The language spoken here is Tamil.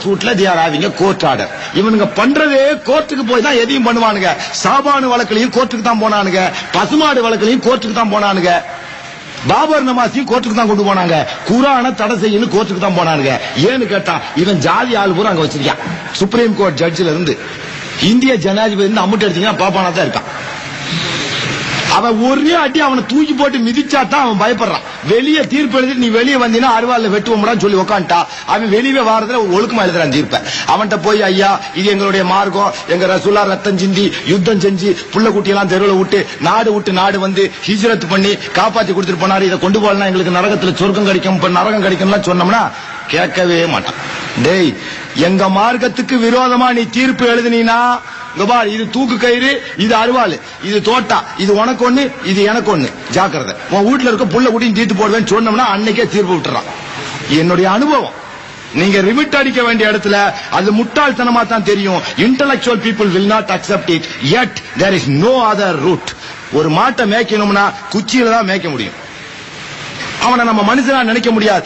சூட்ல they are having a court order. இவனுங்க பண்றதே கோர்ட்டுக்கு போய் தான் எதையும் பண்ணுவானுங்க. சாபானு வழக்குலையும் கோர்ட்டுக்கு தான் போனானுங்க, பசுமாடு வழக்குலையும் கோர்ட்டுக்கு தான் போனானுங்க, பாபர் நமாஸையும் கோர்ட்டுக்கு தான் கொண்டு போனாங்க, குரானை தடை செய்யணும் கோர்ட்டுக்கு தான் போனானுங்க. ஏன்னு கேட்டா இவன் ஜாதி ஆள் பூரா அங்க வச்சிருக்கான். சுப்ரீம் கோர்ட் ஜட்ஜில இருந்து இந்திய ஜனாதிபதி இருந்து அம்முட்டு எடுத்தீங்கன்னா பாப்பானா தான் இருக்கான். அவன் ஒரே அடி அவனை தூக்கி போட்டு மிதிச்சா தான் அவன் பயப்படுறான். வெளியே தீர்ப்பு எழுதி நீ வெளியே வந்தீங்கன்னா அருவாள்ல வெட்டுவோம்டா சொல்லி உக்காண்டா அவன் வெளியே வாரத்துல ஒழுக்கமா எழுதுறான் தீர்ப்ப. அவன்கிட்ட போய் ஐயா இது எங்களுடைய மார்க்கம், எங்க ரசூலா ரத்தம் சிந்தி யுத்தம் செஞ்சு புள்ள குட்டி எல்லாம் தெருவுல விட்டு நாடு வந்து ஹிஜ்ரத் பண்ணி காப்பாத்தி கொடுத்துட்டு போனாரு, இதை கொண்டு போகலாம் எங்களுக்கு நரகத்துல சொர்க்கம் கிடைக்கும் நரகம் கிடைக்கும்லாம் சொன்னோம்னா கேட்கவே மாட்டான். டேய் எங்க மார்க்கத்துக்கு விரோதமா நீ தீர்ப்பு எழுதினா இது தூக்கு கயிறு, இது அருவாள், இது தோட்டா, இது உனக்கு ஒண்ணு, இது எனக்கு ஒண்ணு, ஜாக்கிரதை. உன் வீட்டுல இருக்க புள்ள குட்டியும் தீர்த்து போடுவேன்னு சொன்னோம்னா அன்னைக்கே தீர்ப்பு விட்டுறான். என்னுடைய அனுபவம். நீங்க ரிமிட் அடிக்க வேண்டிய இடத்துல அது முட்டாள்தனமா தான் தெரியும். Intellectual people will not accept it, yet there is no other route. ஒரு மாட்டை மேய்க்கணும்னா குச்சியில தான் மேய்க்க முடியும். அவனை நம்ம மனுஷனா நினைக்க முடியாது.